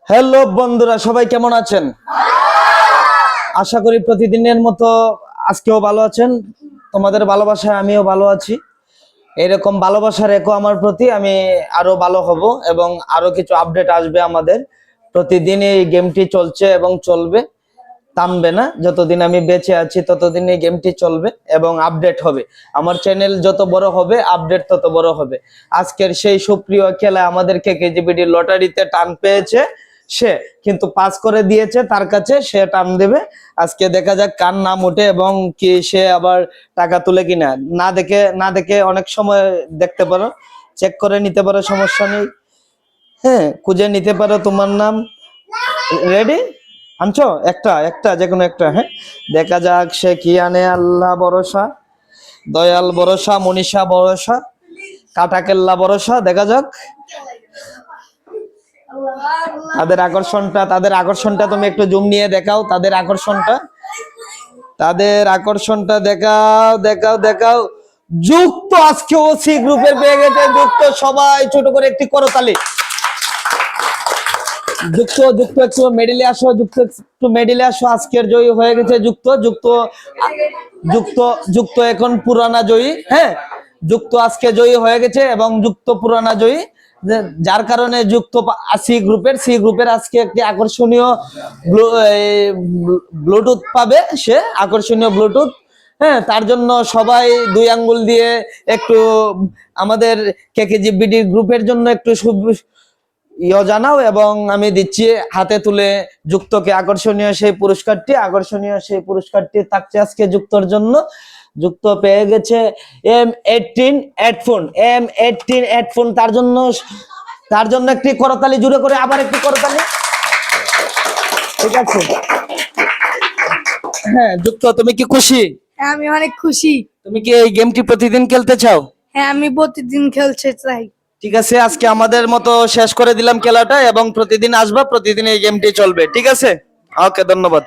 Hello বন্ধুরা, সবাই কেমন আছেন? আশা করি প্রতিদিনের মতো আজকেও ভালো আছেন। তোমাদের ভালোবাসায় আমিও ভালো আছি। এরকম ভালোবাসা রেখো আমার প্রতি, আমি আরো ভালো হব এবং আরো কিছু আপডেট আসবে আমাদের। প্রতিদিন এই গেমটি চলছে এবং চলবে, থামবে না। যতদিন আমি বেঁচে আছি ততদিন এই গেমটি চলবে এবং আপডেট হবে। আমার চ্যানেল যত বড় হবে আপডেট তত বড় হবে। আজকের সেই সুপ্রিয় খেলা আমাদের কেকেজিপিডি লটারিতে টান পেয়েছে, সে কিন্তু পাস করে দিয়েছে, তার কাছে সে টান দেবে। আজকে দেখা যাক কার নাম ওঠে এবং কি সে আবার টাকা তুলে কিনা। না দেখে অনেক সময় দেখতে পারো, চেক করে নিতে পারো, সমস্যা নেই। হ্যাঁ, খুঁজে নিতে পারো তোমার নাম। রেডি? আনছো একটা একটা যে কোনো একটা। হ্যাঁ, দেখা যাক সে কি আনে। আল্লাহ ভরসা, দয়াল ভরসা, মনীষা ভরসা, কাটাকেল্লা ভরসা। দেখা যাক তাদের আকর্ষণটা তুমি একটু জুম নিয়ে দেখাও। তাদের আকর্ষণটা দেখাও দেখাও দেখাও। যুক্ত আজকে ওসি গ্রুপের পেয়ে গেছে। যুক্ত সবাই ছোট করে একটি করতালি। যুক্ত যুক্ত একটু মেডেলে আসো, একটু মেডেলে আসো। আজকের জয়ী হয়ে গেছে যুক্ত। যুক্ত এখন পুরানা জয়ী। হ্যাঁ, যুক্ত আজকে জয়ী হয়ে গেছে এবং যুক্ত পুরানা জয়ী, যার কারণে যুক্ত সি গ্রুপের আজকে একটি আকর্ষণীয় ব্লুটুথ পাবে সে, আকর্ষণীয় ব্লুটুথ। হ্যাঁ, তার জন্য সবাই দুই আঙ্গুল দিয়ে একটু আমাদের কেকেজিপিডি গ্রুপের জন্য একটু জানাও এবং আমি দিচ্ছি হাতে তুলে যুক্তকে আকর্ষণীয় সেই পুরস্কারটি থাকছে আজকে যুক্তর জন্য। যুক্ত পেয়ে গেছে M18 হেডফোন। তার জন্য একটি করতালি, জুড়ে করে আবার একটি করতালি। ঠিক আছে। হ্যাঁ যুক্ত, তুমি কি খুশি? হ্যাঁ, আমি অনেক খুশি। তুমি কি এই গেমটি প্রতিদিন খেলতে চাও? হ্যাঁ, আমি প্রতিদিন খেলতে চাই। ঠিক আছে, আজকে আমাদের মতো শেষ করে দিলাম খেলাটা এবং প্রতিদিন আসবা, প্রতিদিন এই গেমটি চলবে। ঠিক আছে, ওকে, ধন্যবাদ।